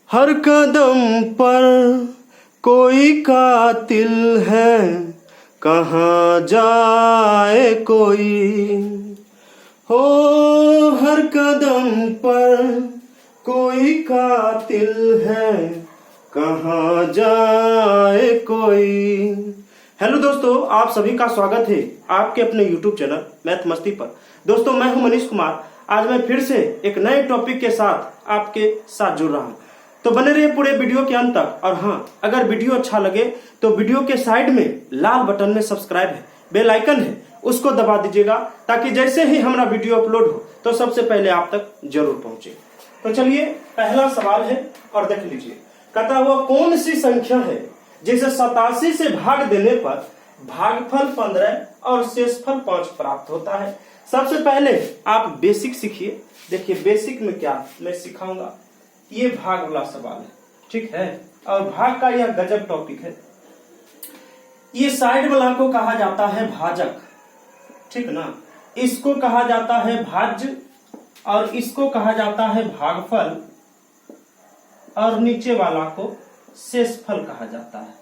हर कदम पर कोई कातिल है, कहाँ जाए कोई हो। हर कदम पर कोई कातिल है, कहाँ जाए कोई। हेलो दोस्तों, आप सभी का स्वागत है आपके अपने YouTube चैनल मैथ मस्ती पर। दोस्तों, मैं हूं मनीष कुमार। आज मैं फिर से एक नए टॉपिक के साथ आपके साथ जुड़ रहा हूं, तो बने रहिए पूरे वीडियो के अंत तक। और हाँ, अगर वीडियो अच्छा लगे तो वीडियो के साइड में लाल बटन में सब्सक्राइब है, बेल आइकन है, उसको दबा दीजिएगा ताकि जैसे ही हमारा वीडियो अपलोड हो तो सबसे पहले आप तक जरूर पहुंचे। तो चलिए, पहला सवाल है और देख लीजिए। कहता हुआ कौन सी संख्या है जिसे 87 से भाग देने पर भागफल 15 और शेषफल 5 प्राप्त होता है। सबसे पहले आप बेसिक सीखिए। देखिए बेसिक में क्या मैं सिखाऊंगा, ये भाग वाला सवाल है, ठीक है। और भाग का यह गजब टॉपिक है। ये साइड वाला को कहा जाता है भाजक, ठीक ना। इसको कहा जाता है भाज्य और इसको कहा जाता है भागफल और नीचे वाला को शेषफल कहा जाता है।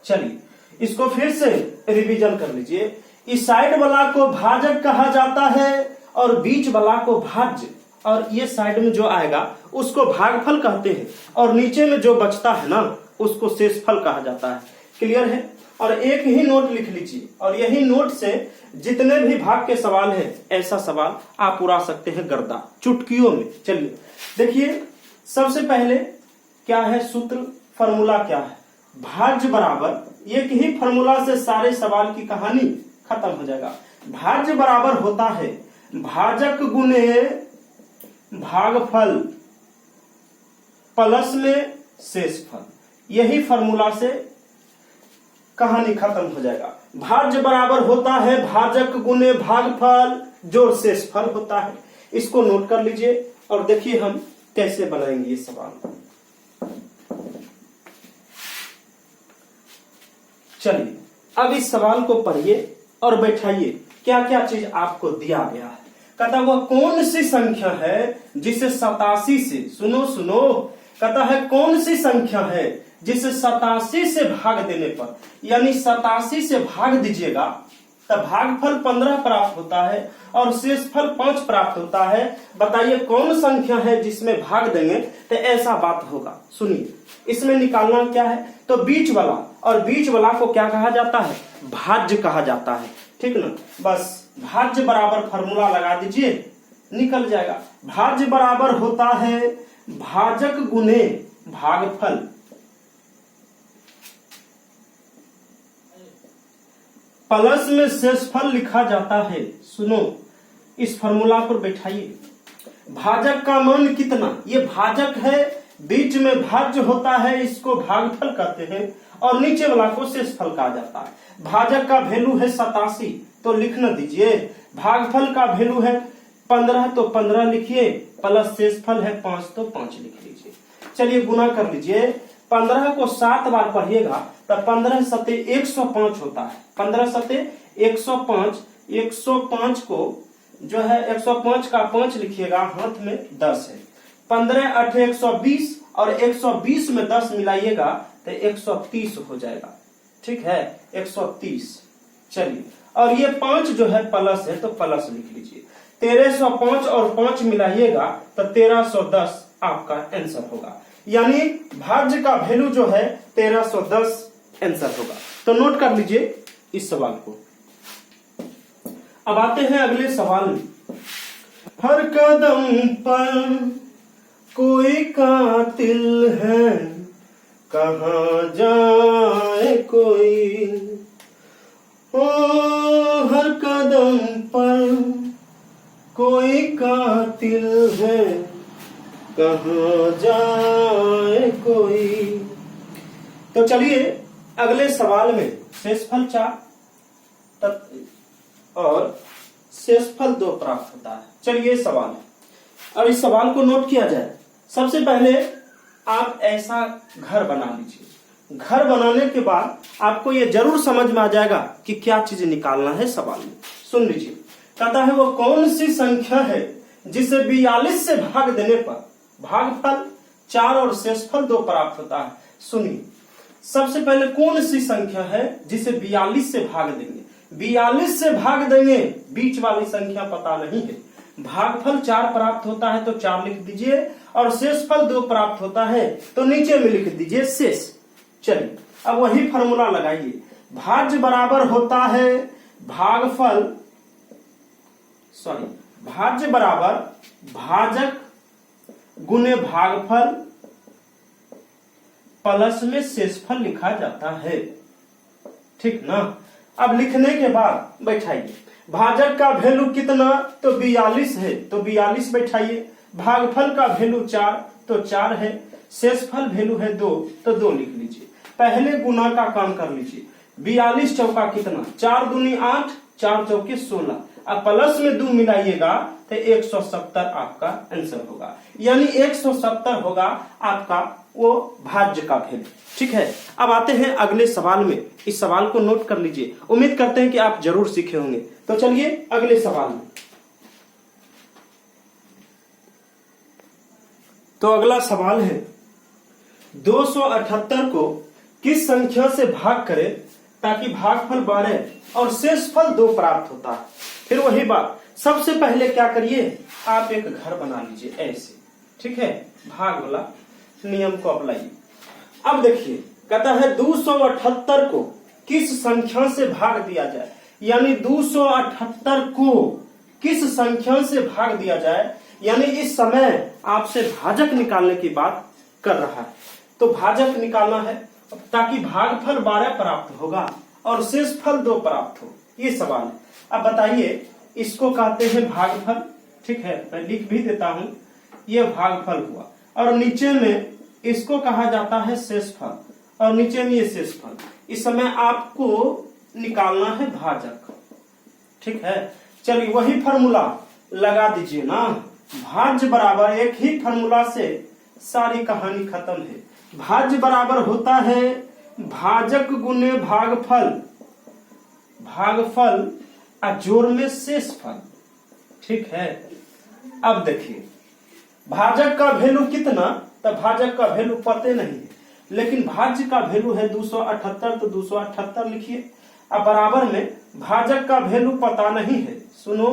चलिए इसको फिर से रिवीजन कर लीजिए। इस साइड वाला को भाजक कहा जाता है और बीच वाला को भाज्य, और ये साइड में जो आएगा उसको भागफल कहते हैं, और नीचे में जो बचता है ना उसको शेषफल कहा जाता है। क्लियर है। और एक ही नोट लिख लीजिए, और यही नोट से जितने भी भाग के सवाल हैं ऐसा सवाल आप उड़ा सकते हैं गर्दा चुटकियों में। चलिए देखिए, सबसे पहले क्या है सूत्र, फॉर्मूला क्या है। भाज्य बराबर एक ही फॉर्मूला से सारे सवाल की कहानी खत्म हो जाएगा। भाज्य बराबर होता है भाजक गुने भागफल प्लस में शेषफल। यही फॉर्मूला से कहानी खत्म हो जाएगा। भाज्य बराबर होता है भाजक गुने भागफल जोड़ शेषफल होता है। इसको नोट कर लीजिए और देखिए हम कैसे बनाएंगे ये सवाल। चलिए अब इस सवाल को पढ़िए और बैठाइए क्या क्या चीज आपको दिया गया है। कहता हुआ कौन सी संख्या है जिसे 87 से, सुनो, कहता है कौन सी संख्या है जिसे 87 से भाग देने पर, यानी 87 से भाग दीजिएगा तब भागफल 15 प्राप्त होता है और शेषफल 5 प्राप्त होता है। बताइए कौन संख्या है जिसमें भाग देंगे तो ऐसा बात होगा। सुनिए, इसमें निकालना क्या है, तो बीच वाला, और बीच वाला को क्या कहा जाता है, भाज्य कहा जाता है, ठीक ना। बस भाज्य बराबर फॉर्मूला लगा दीजिए, निकल जाएगा। भाज्य बराबर होता है भाजक गुने भागफल प्लस में शेषफल लिखा जाता है। सुनो, इस फॉर्मूला पर बैठाइए। भाजक का मान कितना, ये भाजक है, बीच में भाज्य होता है, इसको भागफल कहते हैं, और नीचे वाला को शेषफल कहा जाता है। भाजक का वैल्यू है 87 तो लिखना दीजिए। भागफल का वैल्यू है 15 तो 15 लिखिए, प्लस शेषफल है 5 तो 5 लिख लीजिए। चलिए गुना कर लीजिए। 15 को 7 बार पढ़िएगा तो 15 सते 105 होता है। 15 सते 105, 105 को जो है 105 का 5 लिखिएगा, हाथ में 10 है। 15 8 120 और 120 में 10 मिलाइएगा तो 130 हो जाएगा, ठीक है, 130। चलिए, और ये 5 जो है प्लस है तो प्लस लिख लीजिए। 1305 और 5 मिलाइएगा तो 1310 आपका आंसर होगा, यानी भाज्य का वैल्यू जो है 1310 आंसर होगा। तो नोट कर लीजिए इस सवाल को। अब आते हैं अगले सवाल में। हर कदम पर कोई कातिल है, कहाँ जाए कोई ओ। हर कदम पर कोई कातिल है, कहाँ जाए कोई। तो चलिए अगले सवाल में शेषफल 4 और शेषफल 2 प्राप्त होता है। चलिए सवाल है, अब इस सवाल को नोट किया जाए। सबसे पहले आप ऐसा घर बना लीजिए। घर बनाने के बाद आपको ये जरूर समझ में आ जाएगा कि क्या चीज निकालना है सवाल में। सुन लीजिए, कहता है वो कौन सी संख्या है जिसे 42 से भाग देने पर भागफल 4 और शेषफल 2 प्राप्त होता है। सुनिए, सबसे पहले कौन सी संख्या है जिसे 42 से भाग देंगे? 42 से भाग देंगे, बीच वाली संख्या पता नहीं है। भागफल 4 प्राप्त होता है तो 4 लिख दीजिए, और शेषफल 2 प्राप्त होता है तो नीचे में लिख दीजिए शेष। चलिए अब वही फॉर्मूला लगाइए। भाज्य बराबर होता है भागफल, भाज्य बराबर भाजक गुने भागफल प्लस में शेषफल लिखा जाता है, ठीक ना। अब लिखने के बाद बैठाइए, भाजक का वैल्यू कितना? तो 42 है तो 42 बैठाइए। भागफल का वैल्यू 4 तो 4 है। शेषफल वैल्यू है 2 तो 2 लिख लीजिए। पहले गुना का काम कर लीजिए। 42 चौका कितना? 4 दूनी 8, 4 चौके 16। अब प्लस में 2 मिलाइएगा तो 170 आपका आंसर होगा, यानी 170 होगा आपका वो भाज्य का वैल्यू, ठीक है। अब आते हैं अगले सवाल में। इस सवाल को नोट कर लीजिए, उम्मीद करते हैं कि आप जरूर सीखे होंगे। तो चलिए अगले सवाल में। तो अगला सवाल है 278 को किस संख्या से भाग करें ताकि भागफल 12 और शेषफल 2 प्राप्त होता है। फिर वही बात, सबसे पहले क्या करिए, आप एक घर बना लीजिए ऐसे, ठीक है। भाग वाला नियम को अपनाइए। अब देखिए, कहता है 278 को किस संख्या से भाग दिया जाए, यानी 278 को किस संख्या से भाग दिया जाए, यानी इस समय आपसे भाजक निकालने की बात कर रहा है। तो भाजक निकालना है ताकि भागफल 12 प्राप्त होगा और शेषफल 2 प्राप्त हो, ये सवाल है। अब बताइए, इसको कहते हैं भागफल, ठीक है, मैं लिख भी देता हूं, ये भागफल हुआ, और नीचे में इसको कहा जाता है शेषफल, और नीचे में ये शेषफल। इस समय आपको निकालना है भाजक, ठीक है। चलिए वही फॉर्मूला लगा दीजिए ना, भाज्य बराबर, एक ही फॉर्मूला से सारी कहानी खत्म है। भाज्य बराबर होता है भाजक गुने भागफल, भागफल जोड़ में शेषफल, ठीक है। अब देखिए, भाजक का वैल्यू कितना? तो भाजक का वैल्यू पते नहीं है, लेकिन भाज्य का वैल्यू है 278 तो 278 लिखिए। अब बराबर में भाजक का वैल्यू पता नहीं है, सुनो,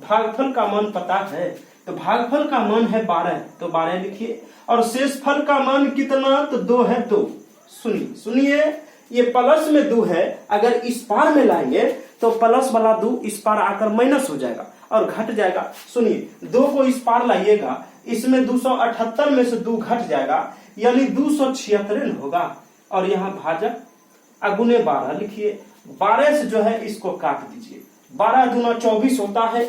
भागफल का मान पता है, तो भागफल का मान है 12 तो 12 लिखिए, और शेषफल का मान कितना? तो 2 है 2। सुनिए, ये प्लस में 2 है, अगर इस पार में लाएंगे तो प्लस वाला 2 इस पार आकर माइनस हो जाएगा और घट जाएगा। सुनिए, 2 को इस पार लाइएगा, इसमें 278 में से 2 घट जाएगा, यानी 276 होगा। और यहाँ भाजक अगुने 12 लिखिए। 12 से जो है इसको काट दीजिए, 12 दूना 24 होता है,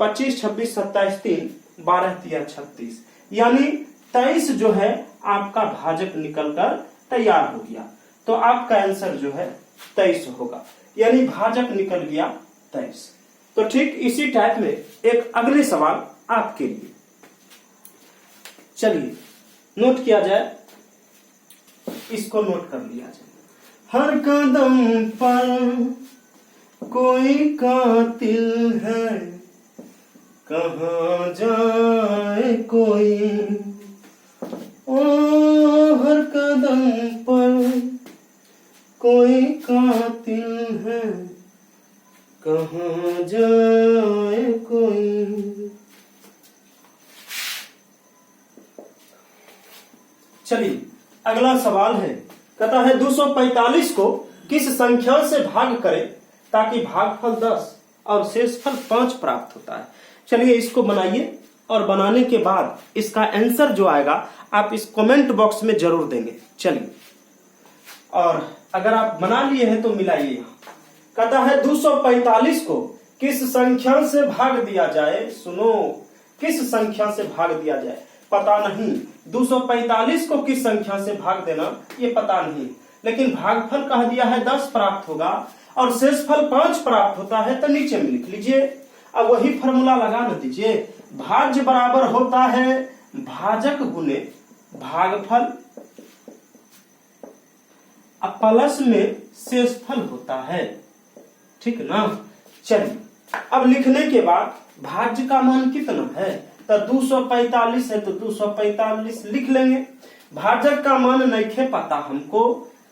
25 26 27 3 12 तिया 36, यानी 23 जो है आपका भाजक निकलकर तैयार हो गया। तो आपका आंसर जो है 23 होगा, यानी भाजक निकल गया 23। तो ठीक इसी टाइप में एक अगले सवाल आपके लिए, चलिए नोट किया जाए, इसको नोट कर लिया जाए। हर कदम पर कोई कातिल है, कहाँ जाए कोई, ओ हर कदम पर कोई कातिल है, कहाँ जाए कोई। चलिए अगला सवाल है, कहता है 245 को किस संख्या से भाग करें ताकि भागफल 10 और शेषफल 5 प्राप्त होता है। चलिए इसको बनाइए, और बनाने के बाद इसका आंसर जो आएगा आप इस कमेंट बॉक्स में जरूर देंगे। चलिए, और अगर आप बना लिए हैं तो मिलाइए। यहाँ कहता है 245 को किस संख्या से भाग दिया जाए। सुनो, किस संख्या से भाग दिया जाए पता नहीं, 245 को किस संख्या से भाग देना ये पता नहीं, लेकिन भागफल कह दिया है 10 प्राप्त होगा और शेषफल 5 प्राप्त होता है, तो नीचे में लिख लीजिए। अब वही फॉर्मूला लगा न दीजिए, भाज्य बराबर होता है भाजक गुने भागफल, अब प्लस में शेषफल होता है, ठीक ना। चलिए अब लिखने के बाद भाज्य का मान कितना है, तो 245 है तो 245 लिख लेंगे। भाजक का मान नहीं पता हमको,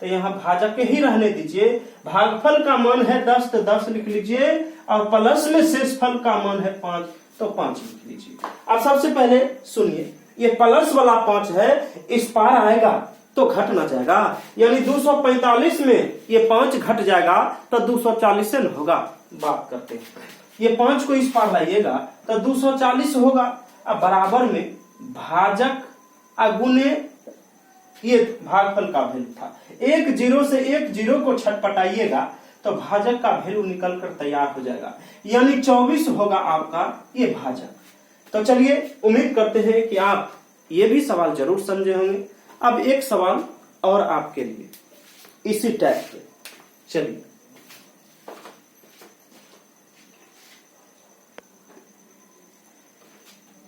तो यहाँ भाजक ही रहने दीजिए। भागफल का मान है 10 तो 10 लिख लीजिए, और प्लस में शेषफल का मान है 5 तो 5 लिख लीजिए। अब सबसे पहले सुनिए, ये प्लस वाला 5 है, इस पार आएगा तो घट ना जाएगा, यानी 245 में ये 5 घट जाएगा तो 240 से न होगा। बात करते हैं, ये 5 को इस पार लाइएगा तो 240 होगा। अब बराबर में भाजक अगुने ये भागफल का वैल्यू था, एक जीरो से एक जीरो को छटपटाइएगा तो भाजक का वैल्यू निकल कर तैयार हो जाएगा, यानी 24 होगा आपका ये भाजक। तो चलिए, उम्मीद करते हैं कि आप ये भी सवाल जरूर समझे होंगे। अब एक सवाल और आपके लिए इसी टाइप के, चलिए।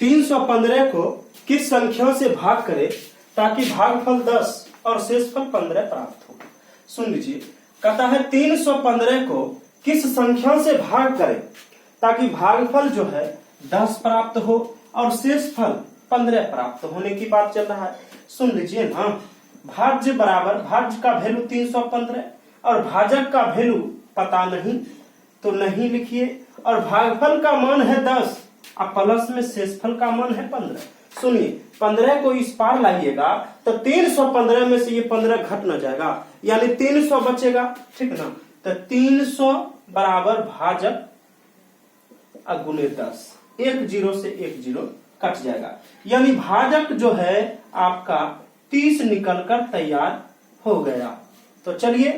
तीन 315 को किस संख्या से भाग करें ताकि भागफल 10 और शेषफल 15 प्राप्त हो। सुन लीजिए, कहता है 315 को किस संख्या से भाग करें ताकि भागफल जो है 10 प्राप्त हो और शेषफल 15 प्राप्त होने की बात चल रहा है। सुन लीजिए ना, भाज्य बराबर भाज्य का वैल्यू 315 और भाजक का वैल्यू पता नहीं तो नहीं लिखिए, और भागफल का मान है 10 और प्लस में शेषफल का मान है 15। सुनिए, 15 को इस पार लाइएगा तो 315 में से ये 15 घट ना जाएगा, यानी 300 बचेगा, ठीक ना। तो 300 बराबर भाजक अगुने 10, एक जीरो से एक जीरो कट जाएगा, यानी भाजक जो है आपका 30 निकलकर तैयार हो गया। तो चलिए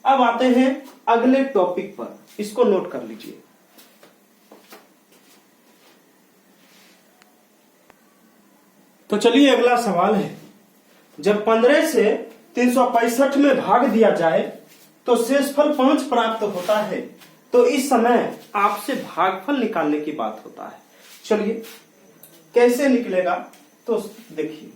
अब आते हैं अगले टॉपिक पर, इसको नोट कर लीजिए। तो चलिए अगला सवाल है, जब 15 से 365 में भाग दिया जाए तो शेषफल 5 प्राप्त होता है, तो इस समय आपसे भागफल निकालने की बात होता है। चलिए कैसे निकलेगा, तो देखिए,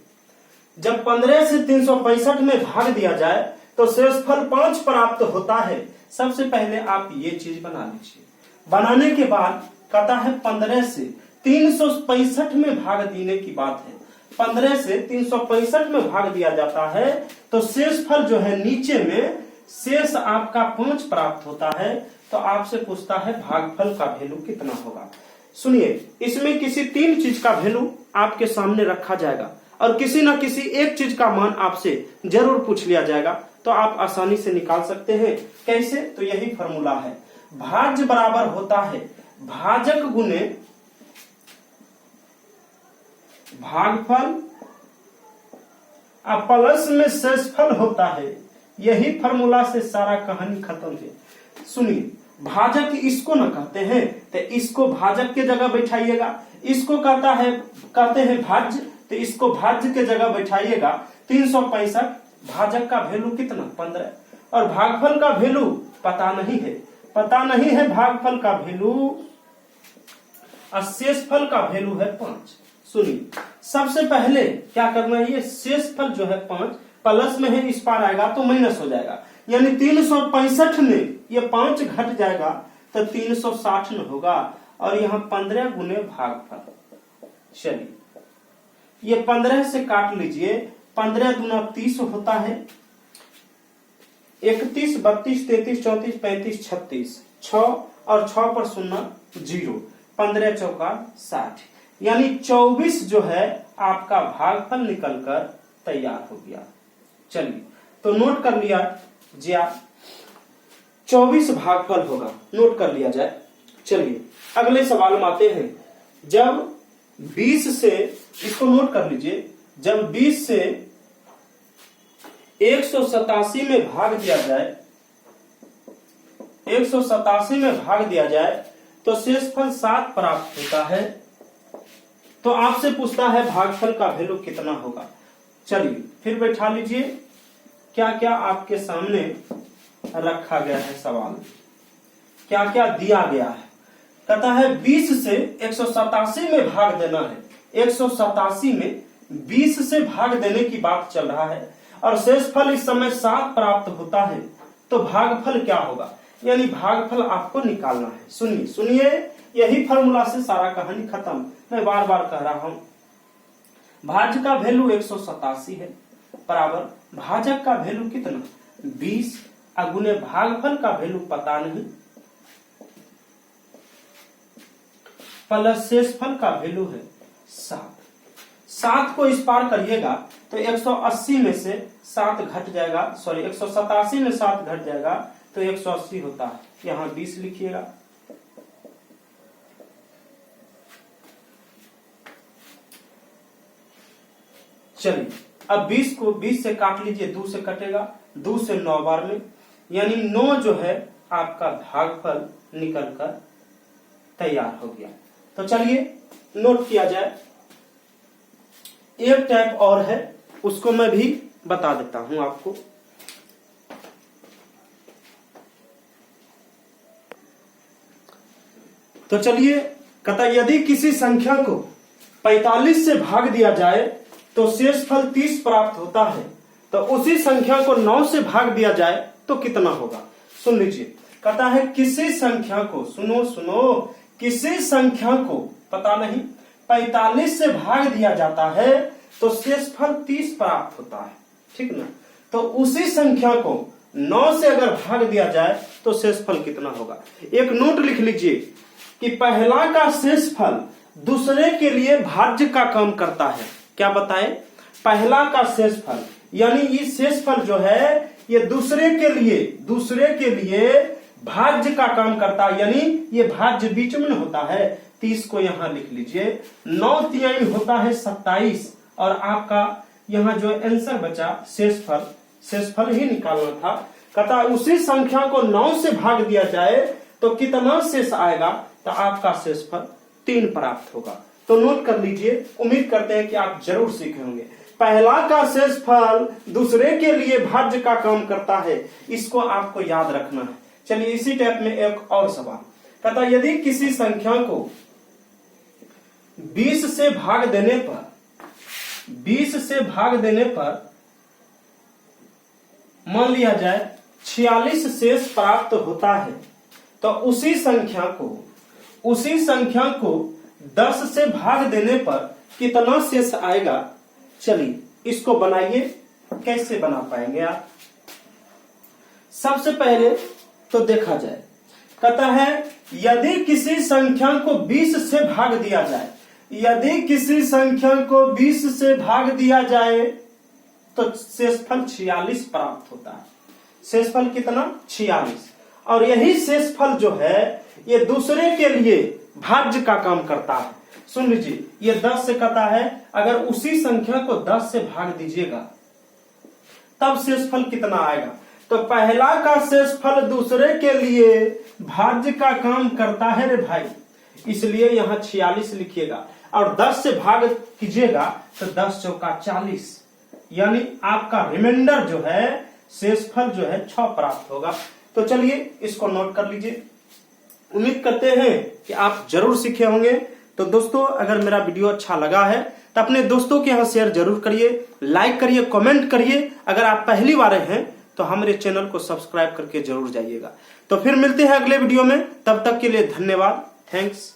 जब 15 से 365 में भाग दिया जाए तो शेषफल 5 प्राप्त होता है। सबसे पहले आप ये चीज बना लीजिए। बनाने के बाद कहता है 15 से 365 में भाग देने की बात है। 15 से 365 में भाग दिया जाता है तो शेषफल जो है नीचे में शेष आपका 5 प्राप्त होता है। तो आपसे पूछता है भागफल का वैल्यू कितना होगा। सुनिए, इसमें किसी 3 चीज का वैल्यू आपके सामने रखा जाएगा और किसी ना किसी एक चीज का मान आपसे जरूर पूछ लिया जाएगा, तो आप आसानी से निकाल सकते हैं। कैसे, तो यही फॉर्मूला है, भाज्य बराबर होता है भाजक गुने भागफल और प्लस में शेषफल होता है। यही फॉर्मूला से सारा कहानी खत्म है। सुनिए, भाजक इसको ना कहते हैं तो इसको भाजक के जगह बैठाइएगा, इसको कहते हैं भाज्य, तो इसको भाज्य के जगह बैठाइएगा। 365 भाजक का वैल्यू कितना 15 और भागफल का वैल्यू पता नहीं है भागफल का वैल्यू और शेषफल का वैल्यू है 5। सुनिए, सबसे पहले क्या करना है, ये शेषफल जो है 5 प्लस में है, इस पार आएगा तो माइनस हो जाएगा, यानी 365 में ये 5 घट जाएगा तो 360 न होगा, और यहाँ 15 गुने भागफल। चलिए ये 15 से काट लीजिए, 15 दूना 30 होता है, 31, 32, 33, 34, 35, 36, 6 और 6 पर 0 0, 15 चौका 60, यानी 24 जो है आपका भागफल निकलकर तैयार हो गया। चलिए तो नोट कर लिया जी, आप 24 भागफल होगा, नोट कर लिया जाए। चलिए अगले सवाल में आते हैं। जब 20 से, इसको नोट कर लीजिए, जब 20 से 187 में भाग दिया जाए, 187 में भाग दिया जाए तो शेषफल 7 प्राप्त होता है। तो आपसे पूछता है भागफल का वैल्यू कितना होगा। चलिए फिर बैठा लीजिए, क्या क्या आपके सामने रखा गया है सवाल, क्या क्या दिया गया है। कहता है 20 से 187 में भाग देना है, 187 में 20 से भाग देने की बात चल रहा है और शेषफल इस समय 7 प्राप्त होता है। तो भागफल क्या होगा, यानी भागफल आपको निकालना है। सुनिए यही फॉर्मूला से सारा कहानी खत्म। मैं बार बार कह रहा हूं, भाज्य का वैल्यू 187 है, बराबर भाजक का वैल्यू कितना 20, अगुने भागफल का वैल्यू पता नहीं, प्लस शेषफल का वैल्यू है 7। 7 को इस पार करिएगा तो 180 में से 7 घट जाएगा, सॉरी 187 में 7 घट जाएगा तो 180 होता है। यहां 20 लिखिएगा। चलिए अब 20 को 20 से काट लीजिए, 2 से कटेगा, 2 से 9 बार में, यानी 9 जो है आपका भागफल निकलकर तैयार हो गया। तो चलिए नोट किया जाए। एक टाइप और है, उसको मैं भी बता देता हूं आपको। तो चलिए कहता यदि किसी संख्या को 45 से भाग दिया जाए तो शेषफल 30 प्राप्त होता है, तो उसी संख्या को 9 से भाग दिया जाए तो कितना होगा। सुन लीजिए, कहता है किसी संख्या को, सुनो, किसी संख्या को पता नहीं 45 से भाग दिया जाता है तो शेषफल 30 प्राप्त होता है, ठीक ना। तो उसी संख्या को 9 से अगर भाग दिया जाए तो शेषफल कितना होगा। एक नोट लिख लीजिए कि पहला का शेषफल दूसरे के लिए भाज्य का काम करता है। क्या बताए, पहला का शेषफल, यानी ये शेषफल जो है ये दूसरे के लिए भाज्य का काम करता है, यानी ये भाज्य बीच में होता है। 30 को यहां लिख लीजिए, 9 तिहाई होता है 27, और आपका यहां जो आंसर बचा शेषफल ही निकालना था। कहता उसी संख्या को 9 से भाग दिया जाए तो कितना शेष आएगा, तो आपका शेषफल 3 प्राप्त होगा। तो नोट कर लीजिए, उम्मीद करते हैं कि आप जरूर सीखे होंगे। पहला का शेषफल दूसरे के लिए भाज्य का काम करता है, इसको आपको याद रखना है। चलिए इसी टाइप में एक और सवाल, कहता यदि किसी संख्या को 20 से भाग देने पर मान लिया जाए 46 शेष प्राप्त होता है, तो उसी संख्या को 10 से भाग देने पर कितना शेष आएगा। चलिए इसको बनाइए, कैसे बना पाएंगे आप। सबसे पहले तो देखा जाए, कहता है यदि किसी संख्या को 20 से भाग दिया जाए, यदि किसी संख्या को 20 से भाग दिया जाए तो शेषफल 46 प्राप्त होता है। शेषफल कितना 46, और यही शेषफल जो है ये दूसरे के लिए भाज्य का काम करता है। सुन लीजिए, ये 10 से कहता है अगर उसी संख्या को 10 से भाग दीजिएगा तब शेषफल कितना आएगा। तो पहला का शेषफल दूसरे के लिए भाज्य का काम करता है रे भाई, इसलिए यहाँ 46 लिखिएगा, और 10 से भाग कीजिएगा तो 10 चौका 40, यानी आपका रिमाइंडर जो है शेषफल जो है 6 प्राप्त होगा। तो चलिए इसको नोट कर लीजिए। उम्मीद करते हैं कि आप जरूर सीखे होंगे। तो दोस्तों अगर मेरा वीडियो अच्छा लगा है तो अपने दोस्तों के यहाँ शेयर जरूर करिए, लाइक करिए, कमेंट करिए। अगर आप पहली बार हैं तो हमारे चैनल को सब्सक्राइब करके जरूर जाइएगा। तो फिर मिलते हैं अगले वीडियो में, तब तक के लिए धन्यवाद, थैंक्स।